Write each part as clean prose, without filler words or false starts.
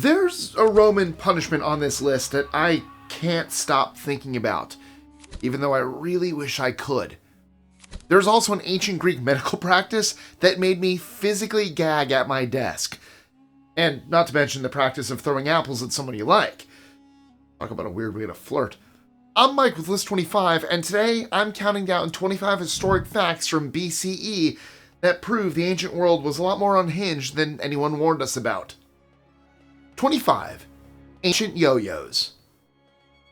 There's a Roman punishment on this list that I can't stop thinking about, even though I really wish I could. There's also an ancient Greek medical practice that made me physically gag at my desk. And not to mention the practice of throwing apples at someone you like. Talk about a weird way to flirt. I'm Mike with List 25, and today I'm counting down 25 historic facts from B.C.E. that prove the ancient world was a lot more unhinged than anyone warned us about. 25. Ancient Yo-Yos.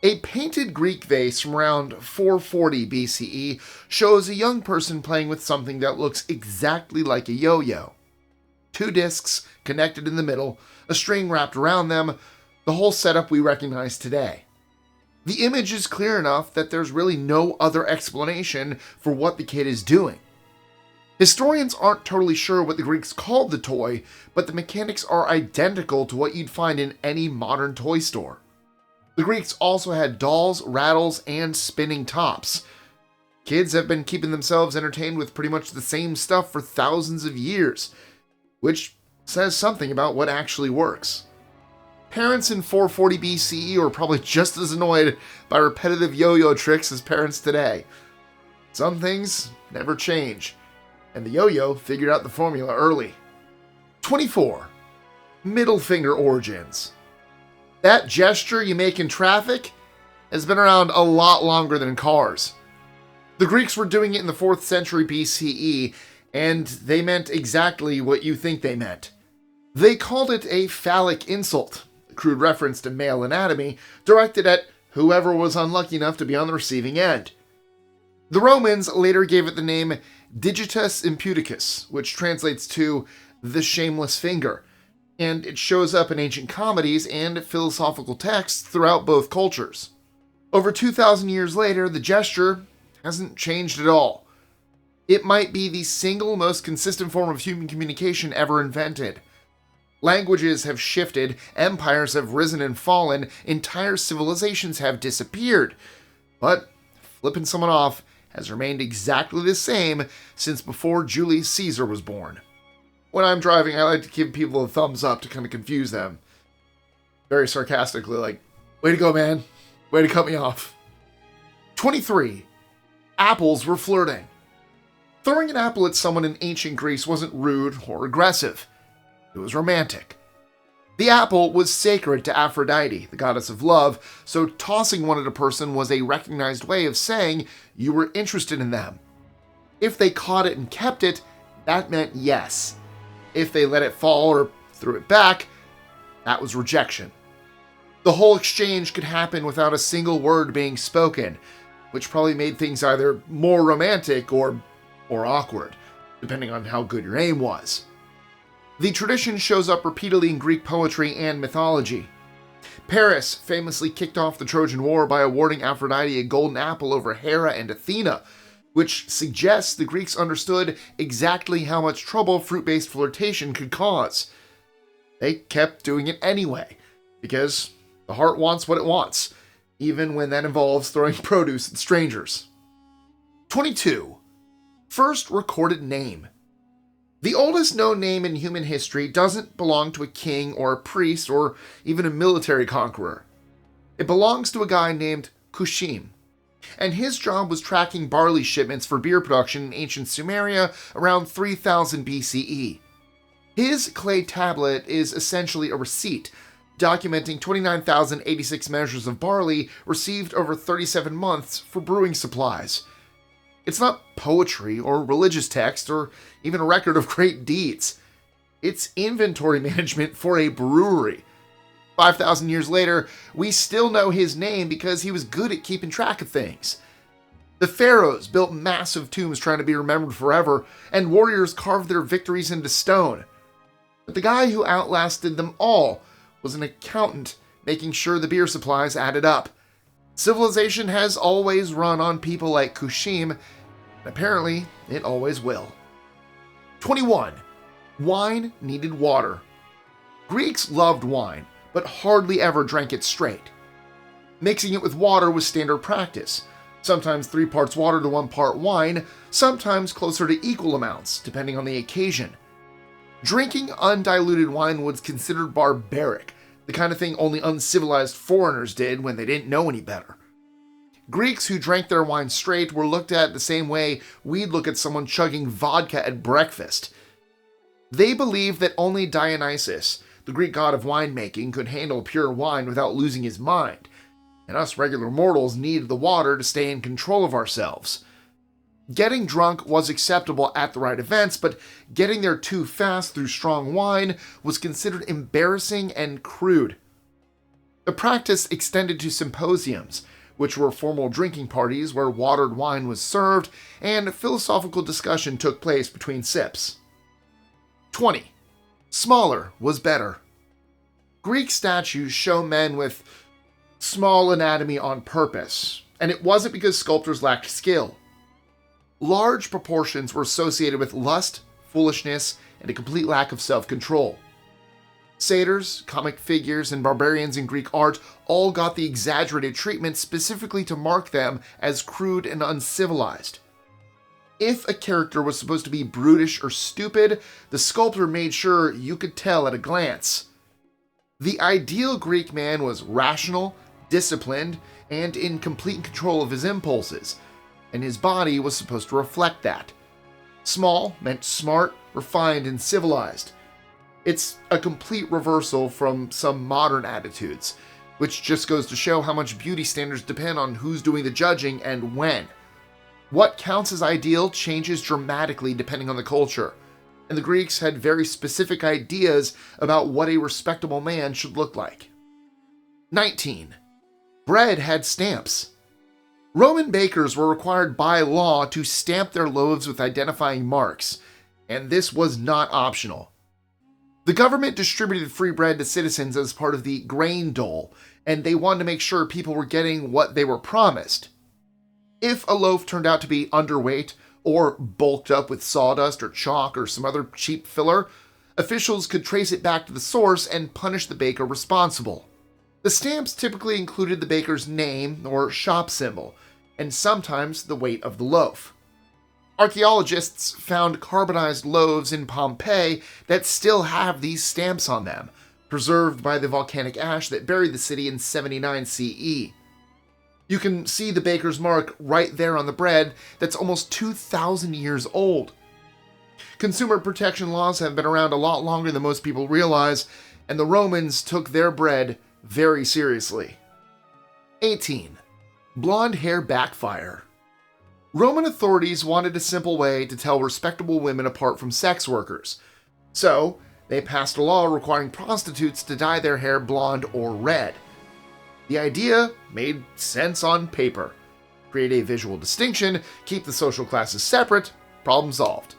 A painted Greek vase from around 440 BCE shows a young person playing with something that looks exactly like a yo-yo. 2 discs connected in the middle, a string wrapped around them, the whole setup we recognize today. The image is clear enough that there's really no other explanation for what the kid is doing. Historians aren't totally sure what the Greeks called the toy, but the mechanics are identical to what you'd find in any modern toy store. The Greeks also had dolls, rattles, and spinning tops. Kids have been keeping themselves entertained with pretty much the same stuff for thousands of years, which says something about what actually works. Parents in 440 BCE were probably just as annoyed by repetitive yo-yo tricks as parents today. Some things never change, and the yo-yo figured out the formula early. 24. Middle finger origins. That gesture you make in traffic has been around a lot longer than cars. The Greeks were doing it in the 4th century BCE, and they meant exactly what you think they meant. They called it a phallic insult, a crude reference to male anatomy, directed at whoever was unlucky enough to be on the receiving end. The Romans later gave it the name digitus imputicus, which translates to the shameless finger, and it shows up in ancient comedies and philosophical texts throughout both cultures. Over 2,000 years later, the gesture hasn't changed at all. It might be the single most consistent form of human communication ever invented. Languages have shifted, empires have risen and fallen, entire civilizations have disappeared, but flipping someone off has remained exactly the same since before Julius Caesar was born. When I'm driving, I like to give people a thumbs up to kind of confuse them. Very sarcastically, like, way to go, man. Way to cut me off. 23. Apples were flirting. Throwing an apple at someone in ancient Greece wasn't rude or aggressive. It was romantic. The apple was sacred to Aphrodite, the goddess of love, so tossing one at a person was a recognized way of saying you were interested in them. If they caught it and kept it, that meant yes. If they let it fall or threw it back, that was rejection. The whole exchange could happen without a single word being spoken, which probably made things either more romantic or awkward, depending on how good your aim was. The tradition shows up repeatedly in Greek poetry and mythology. Paris famously kicked off the Trojan War by awarding Aphrodite a golden apple over Hera and Athena, which suggests the Greeks understood exactly how much trouble fruit-based flirtation could cause. They kept doing it anyway, because the heart wants what it wants, even when that involves throwing produce at strangers. 22. First recorded name. The oldest known name in human history doesn't belong to a king or a priest or even a military conqueror. It belongs to a guy named Kushim, and his job was tracking barley shipments for beer production in ancient Sumeria around 3000 BCE. His clay tablet is essentially a receipt, documenting 29,086 measures of barley received over 37 months for brewing supplies. It's not poetry or religious text or even a record of great deeds. It's inventory management for a brewery. 5,000 years later, we still know his name because he was good at keeping track of things. The pharaohs built massive tombs trying to be remembered forever, and warriors carved their victories into stone. But the guy who outlasted them all was an accountant making sure the beer supplies added up. Civilization has always run on people like Kushim, and apparently it always will. 21. Wine needed water. Greeks loved wine, but hardly ever drank it straight. Mixing it with water was standard practice, sometimes 3 parts water to 1 part wine, sometimes closer to equal amounts, depending on the occasion. Drinking undiluted wine was considered barbaric, the kind of thing only uncivilized foreigners did when they didn't know any better. Greeks who drank their wine straight were looked at the same way we'd look at someone chugging vodka at breakfast. They believed that only Dionysus, the Greek god of winemaking, could handle pure wine without losing his mind, and us regular mortals needed the water to stay in control of ourselves. Getting drunk was acceptable at the right events, but getting there too fast through strong wine was considered embarrassing and crude. The practice extended to symposiums, which were formal drinking parties where watered wine was served and philosophical discussion took place between sips. 20. Smaller was better. Greek statues show men with small anatomy on purpose, and it wasn't because sculptors lacked skill. Large proportions were associated with lust, foolishness, and a complete lack of self-control. Satyrs, comic figures, and barbarians in Greek art all got the exaggerated treatment specifically to mark them as crude and uncivilized. If a character was supposed to be brutish or stupid, the sculptor made sure you could tell at a glance. The ideal Greek man was rational, disciplined, and in complete control of his impulses, and his body was supposed to reflect that. Small meant smart, refined, and civilized. It's a complete reversal from some modern attitudes, which just goes to show how much beauty standards depend on who's doing the judging and when. What counts as ideal changes dramatically depending on the culture, and the Greeks had very specific ideas about what a respectable man should look like. 19. Bread had stamps. Roman bakers were required by law to stamp their loaves with identifying marks, and this was not optional. The government distributed free bread to citizens as part of the grain dole, and they wanted to make sure people were getting what they were promised. If a loaf turned out to be underweight, or bulked up with sawdust or chalk or some other cheap filler, officials could trace it back to the source and punish the baker responsible. The stamps typically included the baker's name or shop symbol, and sometimes the weight of the loaf. Archaeologists found carbonized loaves in Pompeii that still have these stamps on them, preserved by the volcanic ash that buried the city in 79 CE. You can see the baker's mark right there on the bread that's almost 2,000 years old. Consumer protection laws have been around a lot longer than most people realize, and the Romans took their bread very seriously. 18. Blonde hair backfire. Roman authorities wanted a simple way to tell respectable women apart from sex workers, so they passed a law requiring prostitutes to dye their hair blonde or red. The idea made sense on paper. Create a visual distinction, keep the social classes separate, problem solved.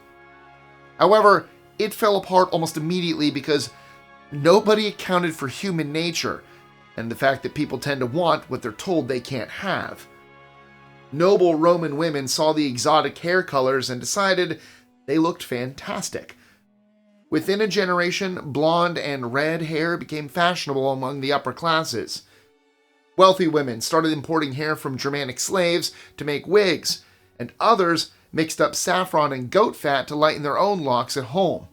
However, it fell apart almost immediately because nobody accounted for human nature and the fact that people tend to want what they're told they can't have. Noble Roman women saw the exotic hair colors and decided they looked fantastic. Within a generation, blonde and red hair became fashionable among the upper classes. Wealthy women started importing hair from Germanic slaves to make wigs, and others mixed up saffron and goat fat to lighten their own locks at home.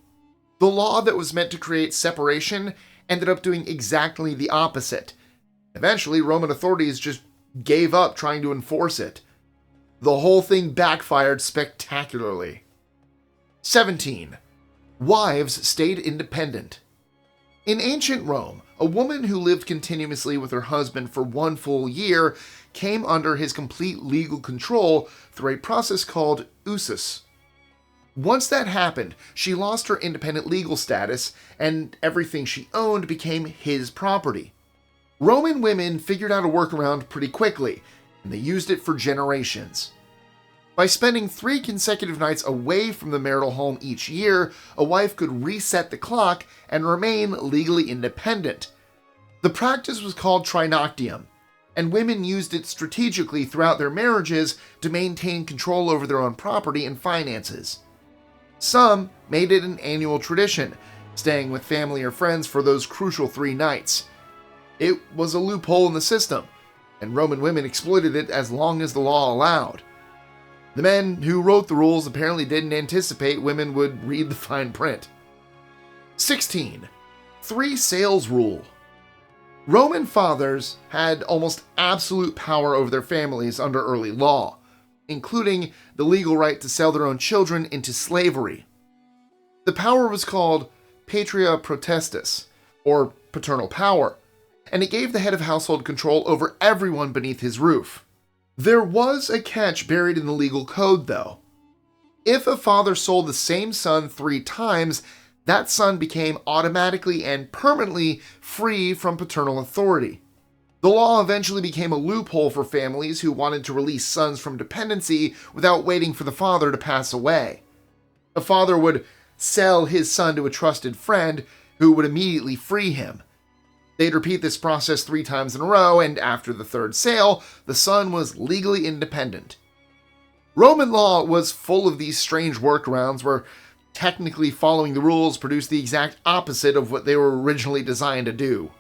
The law that was meant to create separation ended up doing exactly the opposite. Eventually, Roman authorities just gave up trying to enforce it. The whole thing backfired spectacularly. 17. Wives stayed independent. In ancient Rome, a woman who lived continuously with her husband for 1 full year came under his complete legal control through a process called usus. Once that happened, she lost her independent legal status, and everything she owned became his property. Roman women figured out a workaround pretty quickly, and they used it for generations. By spending 3 consecutive nights away from the marital home each year, a wife could reset the clock and remain legally independent. The practice was called trinoctium, and women used it strategically throughout their marriages to maintain control over their own property and finances. Some made it an annual tradition, staying with family or friends for those crucial 3 nights. It was a loophole in the system, and Roman women exploited it as long as the law allowed. The men who wrote the rules apparently didn't anticipate women would read the fine print. 16. 3 sales rule. Roman fathers had almost absolute power over their families under early law, including the legal right to sell their own children into slavery. The power was called patria potestas, or paternal power, and it gave the head of household control over everyone beneath his roof. There was a catch buried in the legal code, though. If a father sold the same son 3 times, that son became automatically and permanently free from paternal authority. The law eventually became a loophole for families who wanted to release sons from dependency without waiting for the father to pass away. A father would sell his son to a trusted friend who would immediately free him. They'd repeat this process 3 times in a row, and after the 3rd sale, the son was legally independent. Roman law was full of these strange workarounds where technically following the rules produced the exact opposite of what they were originally designed to do.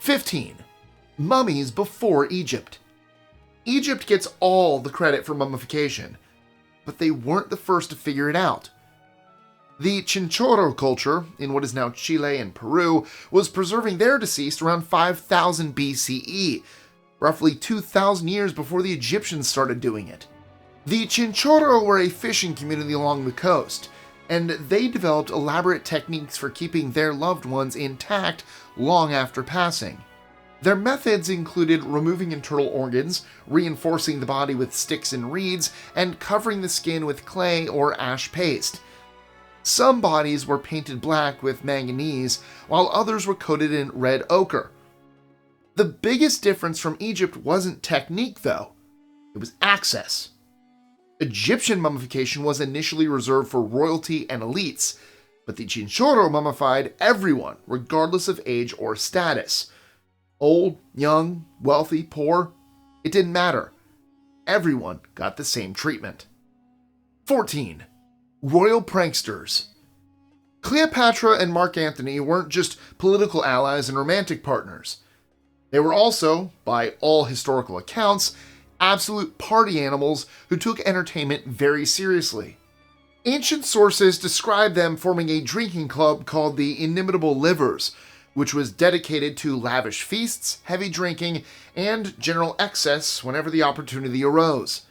15. Mummies before Egypt. Egypt gets all the credit for mummification, but they weren't the first to figure it out. The Chinchorro culture, in what is now Chile and Peru, was preserving their deceased around 5000 BCE, roughly 2000 years before the Egyptians started doing it. The Chinchorro were a fishing community along the coast, and they developed elaborate techniques for keeping their loved ones intact long after passing. Their methods included removing internal organs, reinforcing the body with sticks and reeds, and covering the skin with clay or ash paste. Some bodies were painted black with manganese, while others were coated in red ochre. The biggest difference from Egypt wasn't technique, though. It was access. Egyptian mummification was initially reserved for royalty and elites, but the Chinchorro mummified everyone, regardless of age or status. Old, young, wealthy, poor, it didn't matter. Everyone got the same treatment. 14. Royal Pranksters. Cleopatra and Mark Antony weren't just political allies and romantic partners. They were also, by all historical accounts, absolute party animals who took entertainment very seriously. Ancient sources describe them forming a drinking club called the Inimitable Livers, which was dedicated to lavish feasts, heavy drinking, and general excess whenever the opportunity arose.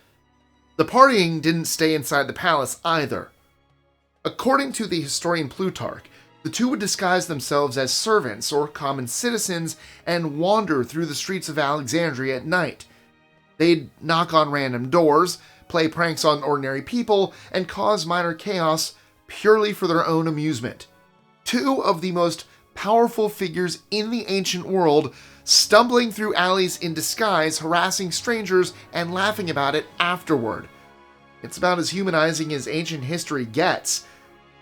The partying didn't stay inside the palace either. According to the historian Plutarch, the two would disguise themselves as servants or common citizens and wander through the streets of Alexandria at night. They'd knock on random doors, play pranks on ordinary people, and cause minor chaos purely for their own amusement. 2 of the most powerful figures in the ancient world stumbling through alleys in disguise, harassing strangers, and laughing about it afterward. It's about as humanizing as ancient history gets,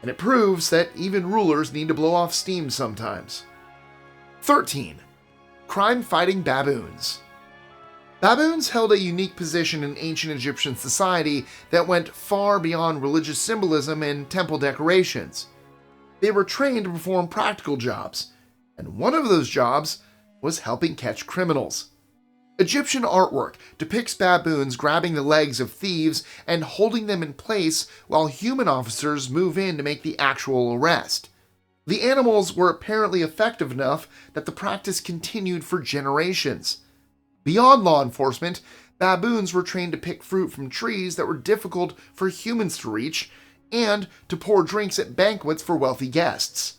and it proves that even rulers need to blow off steam sometimes. 13. Crime-fighting baboons. Baboons held a unique position in ancient Egyptian society that went far beyond religious symbolism and temple decorations. They were trained to perform practical jobs, and one of those jobs was helping catch criminals. Egyptian artwork depicts baboons grabbing the legs of thieves and holding them in place while human officers move in to make the actual arrest. The animals were apparently effective enough that the practice continued for generations. Beyond law enforcement, baboons were trained to pick fruit from trees that were difficult for humans to reach and to pour drinks at banquets for wealthy guests.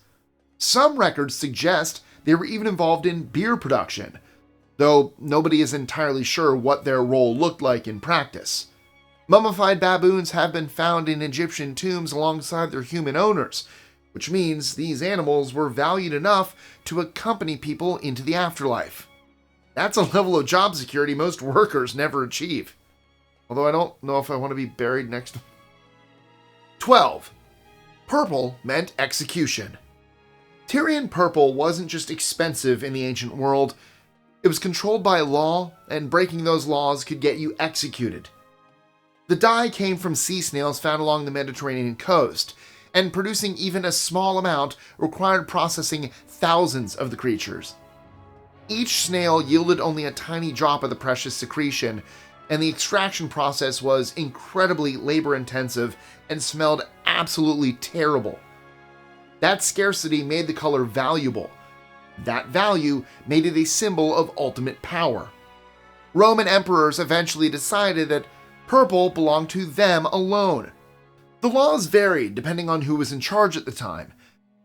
Some records suggest they were even involved in beer production, though nobody is entirely sure what their role looked like in practice. Mummified baboons have been found in Egyptian tombs alongside their human owners, which means these animals were valued enough to accompany people into the afterlife. That's a level of job security most workers never achieve. Although I don't know if I want to be buried next to... 12. Purple meant execution. Tyrian purple wasn't just expensive in the ancient world, it was controlled by law, and breaking those laws could get you executed. The dye came from sea snails found along the Mediterranean coast, and producing even a small amount required processing thousands of the creatures. Each snail yielded only a tiny drop of the precious secretion, and the extraction process was incredibly labor-intensive and smelled absolutely terrible. That scarcity made the color valuable, That value made it a symbol of ultimate power. Roman emperors eventually decided that purple belonged to them alone. The laws varied depending on who was in charge at the time,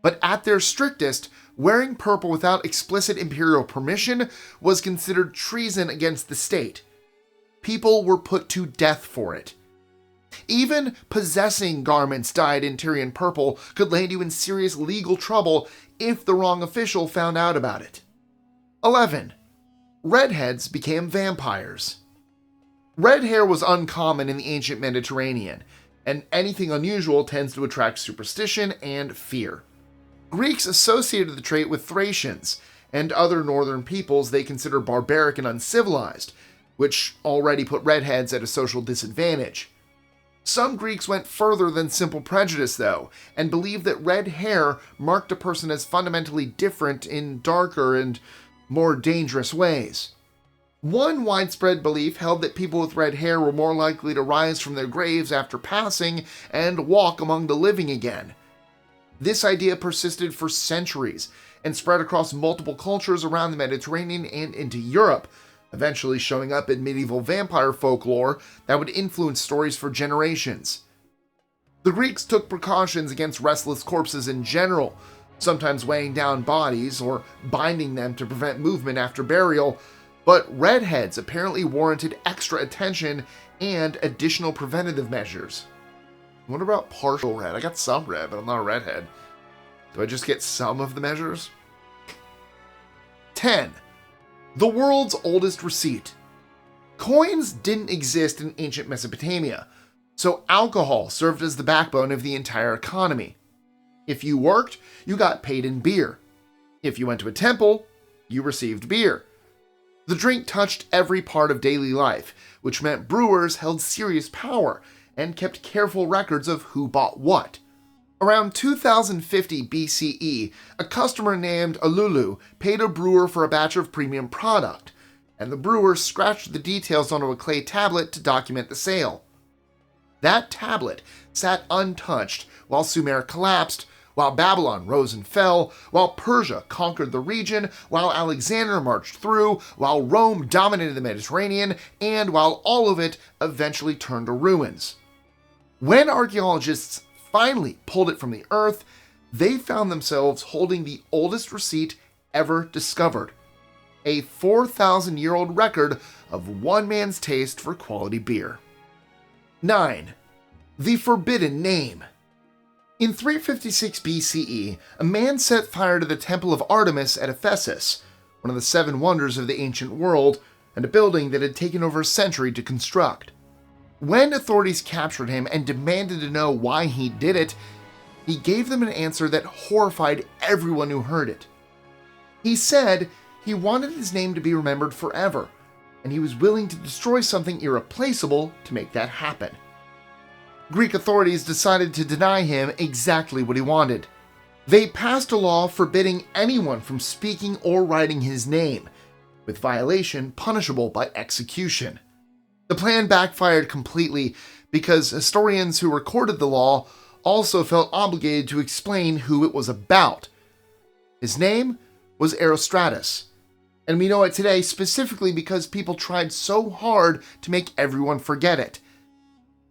but at their strictest, wearing purple without explicit imperial permission was considered treason against the state. People were put to death for it. Even possessing garments dyed in Tyrian purple could land you in serious legal trouble if the wrong official found out about it. 11. Redheads became vampires. Red hair was uncommon in the ancient Mediterranean, and anything unusual tends to attract superstition and fear. Greeks associated the trait with Thracians and other northern peoples they considered barbaric and uncivilized, which already put redheads at a social disadvantage. Some Greeks went further than simple prejudice, though, and believed that red hair marked a person as fundamentally different in darker and more dangerous ways. One widespread belief held that people with red hair were more likely to rise from their graves after passing and walk among the living again. This idea persisted for centuries and spread across multiple cultures around the Mediterranean and into Europe, eventually showing up in medieval vampire folklore that would influence stories for generations. The Greeks took precautions against restless corpses in general, sometimes weighing down bodies or binding them to prevent movement after burial, but redheads apparently warranted extra attention and additional preventative measures. What about partial red? I got some red, but I'm not a redhead. Do I just get some of the measures? 10. The world's oldest receipt. Coins didn't exist in ancient Mesopotamia, so alcohol served as the backbone of the entire economy. If you worked, you got paid in beer. If you went to a temple, you received beer. The drink touched every part of daily life, which meant brewers held serious power and kept careful records of who bought what. Around 2050 BCE, a customer named Alulu paid a brewer for a batch of premium product, and the brewer scratched the details onto a clay tablet to document the sale. That tablet sat untouched while Sumer collapsed, while Babylon rose and fell, while Persia conquered the region, while Alexander marched through, while Rome dominated the Mediterranean, and while all of it eventually turned to ruins. When archaeologists finally pulled it from the earth, they found themselves holding the oldest receipt ever discovered, a 4,000-year-old record of one man's taste for quality beer. 9. The Forbidden Name. In 356 BCE, a man set fire to the Temple of Artemis at Ephesus, one of the 7 wonders of the ancient world, and a building that had taken over a century to construct. When authorities captured him and demanded to know why he did it, he gave them an answer that horrified everyone who heard it. He said he wanted his name to be remembered forever, and he was willing to destroy something irreplaceable to make that happen. Greek authorities decided to deny him exactly what he wanted. They passed a law forbidding anyone from speaking or writing his name, with violation punishable by execution. The plan backfired completely because historians who recorded the law also felt obligated to explain who it was about. His name was Erostratus, and we know it today specifically because people tried so hard to make everyone forget it.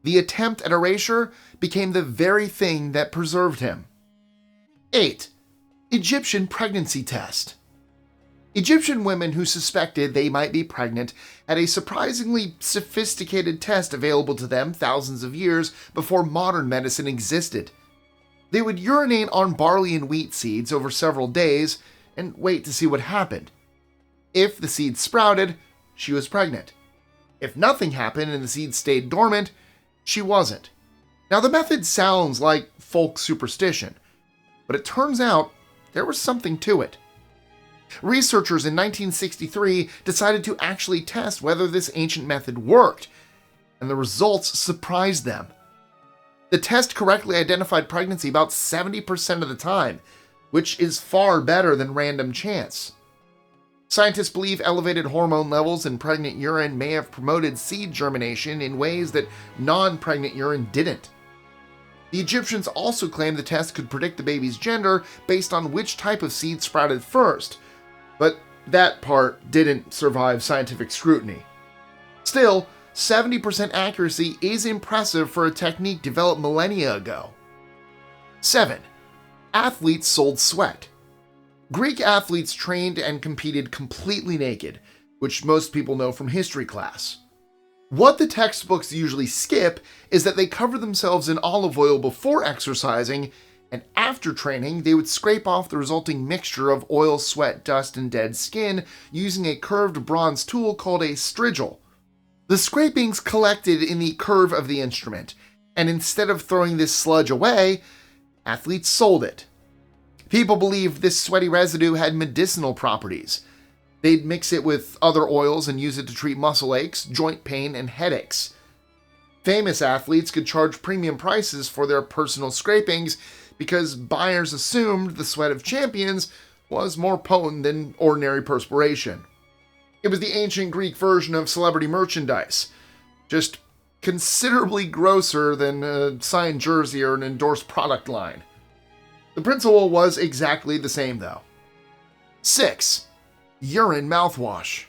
The attempt at erasure became the very thing that preserved him. 8. Egyptian pregnancy test. Egyptian women who suspected they might be pregnant had a surprisingly sophisticated test available to them thousands of years before modern medicine existed. They would urinate on barley and wheat seeds over several days and wait to see what happened. If the seed sprouted, she was pregnant. If nothing happened and the seed stayed dormant, she wasn't. Now, the method sounds like folk superstition, but it turns out there was something to it. Researchers in 1963 decided to actually test whether this ancient method worked, and the results surprised them. The test correctly identified pregnancy about 70% of the time, which is far better than random chance. Scientists believe elevated hormone levels in pregnant urine may have promoted seed germination in ways that non-pregnant urine didn't. The Egyptians also claimed the test could predict the baby's gender based on which type of seed sprouted first, but that part didn't survive scientific scrutiny. Still, 70% accuracy is impressive for a technique developed millennia ago. 7. Athletes sold sweat. Greek athletes trained and competed completely naked, which most people know from history class. What the textbooks usually skip is that they covered themselves in olive oil before exercising, and after training, they would scrape off the resulting mixture of oil, sweat, dust, and dead skin using a curved bronze tool called a strigil. The scrapings collected in the curve of the instrument, and instead of throwing this sludge away, athletes sold it. People believed this sweaty residue had medicinal properties. They'd mix it with other oils and use it to treat muscle aches, joint pain, and headaches. Famous athletes could charge premium prices for their personal scrapings because buyers assumed the sweat of champions was more potent than ordinary perspiration. It was the ancient Greek version of celebrity merchandise, just considerably grosser than a signed jersey or an endorsed product line. The principle was exactly the same, though. 6. Urine mouthwash.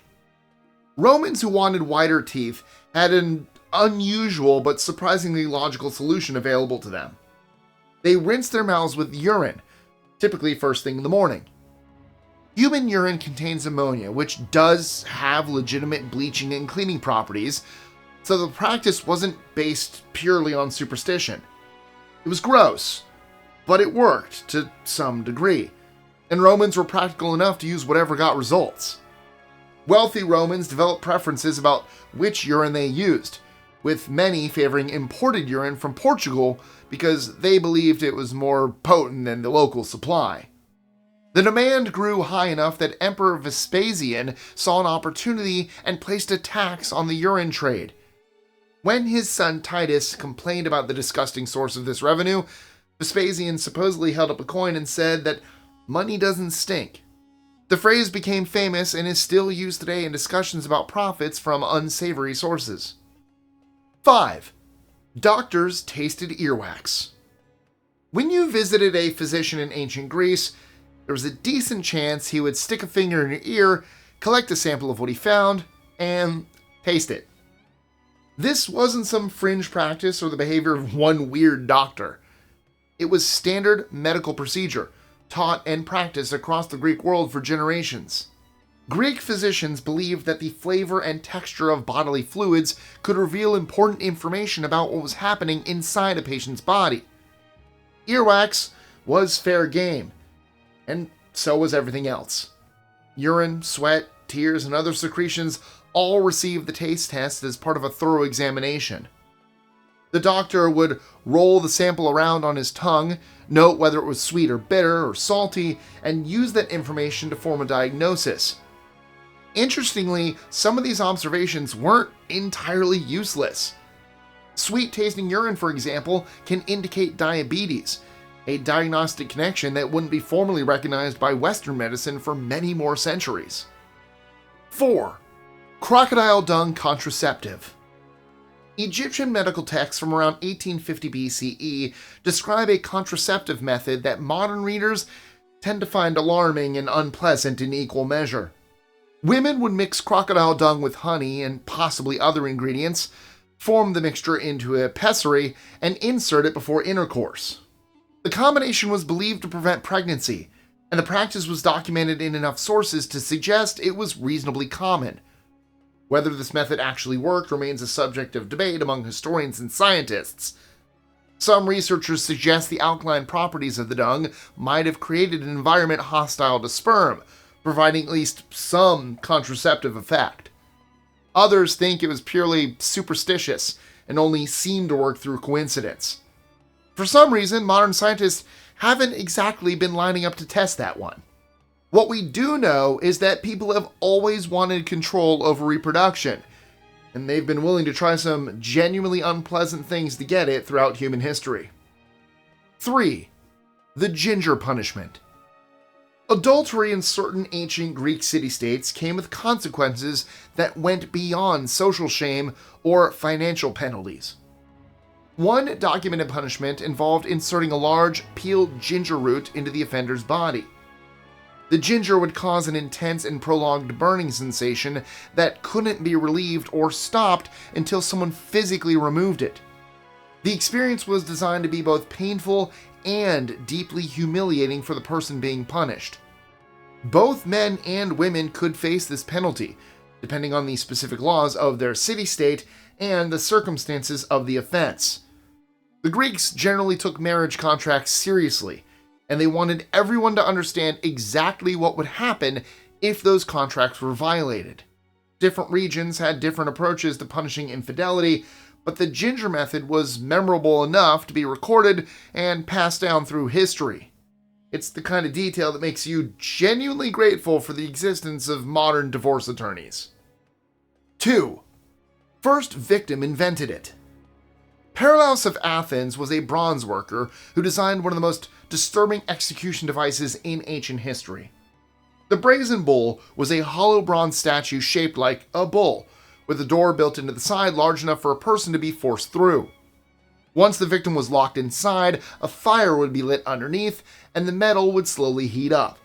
Romans who wanted whiter teeth had an unusual but surprisingly logical solution available to them. They rinsed their mouths with urine, typically first thing in the morning. Human urine contains ammonia, which does have legitimate bleaching and cleaning properties, so the practice wasn't based purely on superstition. It was gross, but it worked to some degree, and Romans were practical enough to use whatever got results. Wealthy Romans developed preferences about which urine they used, with many favoring imported urine from Portugal because they believed it was more potent than the local supply. The demand grew high enough that Emperor Vespasian saw an opportunity and placed a tax on the urine trade. When his son Titus complained about the disgusting source of this revenue, Vespasian supposedly held up a coin and said that money doesn't stink. The phrase became famous and is still used today in discussions about profits from unsavory sources. 5. Doctors tasted earwax. When you visited a physician in ancient Greece, there was a decent chance he would stick a finger in your ear, collect a sample of what he found, and taste it. This wasn't some fringe practice or the behavior of one weird doctor. It was standard medical procedure, taught and practiced across the Greek world for generations. Greek physicians believed that the flavor and texture of bodily fluids could reveal important information about what was happening inside a patient's body. Earwax was fair game, and so was everything else. Urine, sweat, tears, and other secretions all received the taste test as part of a thorough examination. The doctor would roll the sample around on his tongue, note whether it was sweet or bitter or salty, and use that information to form a diagnosis. Interestingly, some of these observations weren't entirely useless. Sweet-tasting urine, for example, can indicate diabetes, a diagnostic connection that wouldn't be formally recognized by Western medicine for many more centuries. 4. Crocodile dung contraceptive. Egyptian medical texts from around 1850 BCE describe a contraceptive method that modern readers tend to find alarming and unpleasant in equal measure. Women would mix crocodile dung with honey and possibly other ingredients, form the mixture into a pessary, and insert it before intercourse. The combination was believed to prevent pregnancy, and the practice was documented in enough sources to suggest it was reasonably common. Whether this method actually worked remains a subject of debate among historians and scientists. Some researchers suggest the alkaline properties of the dung might have created an environment hostile to sperm, providing at least some contraceptive effect. Others think it was purely superstitious and only seemed to work through coincidence. For some reason, modern scientists haven't exactly been lining up to test that one. What we do know is that people have always wanted control over reproduction, and they've been willing to try some genuinely unpleasant things to get it throughout human history. 3. The ginger punishment. Adultery in certain ancient Greek city-states came with consequences that went beyond social shame or financial penalties. One documented punishment involved inserting a large, peeled ginger root into the offender's body. The ginger would cause an intense and prolonged burning sensation that couldn't be relieved or stopped until someone physically removed it. The experience was designed to be both painful and deeply humiliating for the person being punished. Both men and women could face this penalty, depending on the specific laws of their city-state and the circumstances of the offense. The Greeks generally took marriage contracts seriously, and they wanted everyone to understand exactly what would happen if those contracts were violated. Different regions had different approaches to punishing infidelity, but the ginger method was memorable enough to be recorded and passed down through history. It's the kind of detail that makes you genuinely grateful for the existence of modern divorce attorneys. 2. First victim invented it. Paralaus of Athens was a bronze worker who designed one of the most disturbing execution devices in ancient history. The brazen bull was a hollow bronze statue shaped like a bull, with a door built into the side large enough for a person to be forced through. Once the victim was locked inside, a fire would be lit underneath, and the metal would slowly heat up.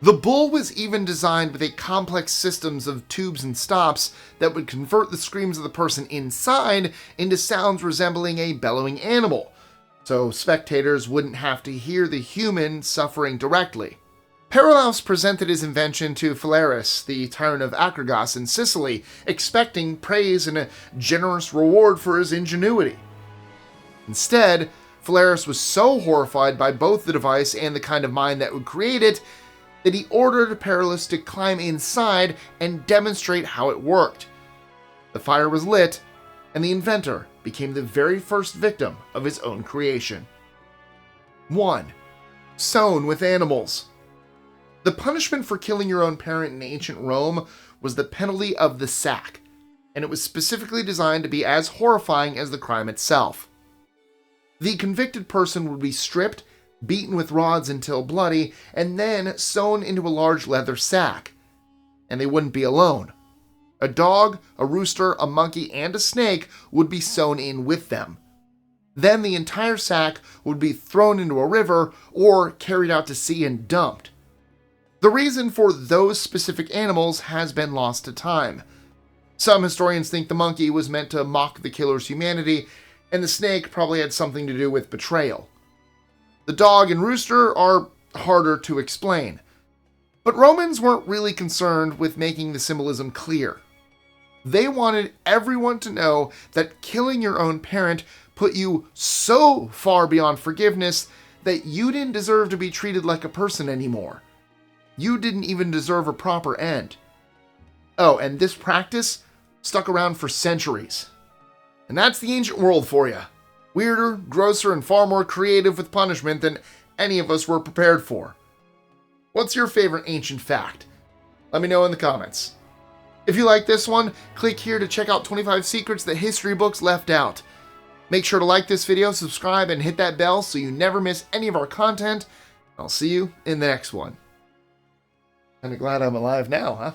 The bull was even designed with a complex systems of tubes and stops that would convert the screams of the person inside into sounds resembling a bellowing animal, so spectators wouldn't have to hear the human suffering directly. Paralaus presented his invention to Phalaris, the tyrant of Acragas in Sicily, expecting praise and a generous reward for his ingenuity. Instead, Phalaris was so horrified by both the device and the kind of mind that would create it that he ordered Paralaus to climb inside and demonstrate how it worked. The fire was lit, and the inventor became the very first victim of his own creation. 1. Sewn with animals. The punishment for killing your own parent in ancient Rome was the penalty of the sack, and it was specifically designed to be as horrifying as the crime itself. The convicted person would be stripped, beaten with rods until bloody, and then sewn into a large leather sack. And they wouldn't be alone. A dog, a rooster, a monkey, and a snake would be sewn in with them. Then the entire sack would be thrown into a river or carried out to sea and dumped. The reason for those specific animals has been lost to time. Some historians think the monkey was meant to mock the killer's humanity, and the snake probably had something to do with betrayal. The dog and rooster are harder to explain, but Romans weren't really concerned with making the symbolism clear. They wanted everyone to know that killing your own parent put you so far beyond forgiveness that you didn't deserve to be treated like a person anymore. You didn't even deserve a proper end. Oh, and this practice stuck around for centuries. And that's the ancient world for you. Weirder, grosser, and far more creative with punishment than any of us were prepared for. What's your favorite ancient fact? Let me know in the comments. If you like this one, click here to check out 25 secrets that history books left out. Make sure to like this video, subscribe, and hit that bell so you never miss any of our content. I'll see you in the next one. Kinda glad I'm alive now, huh?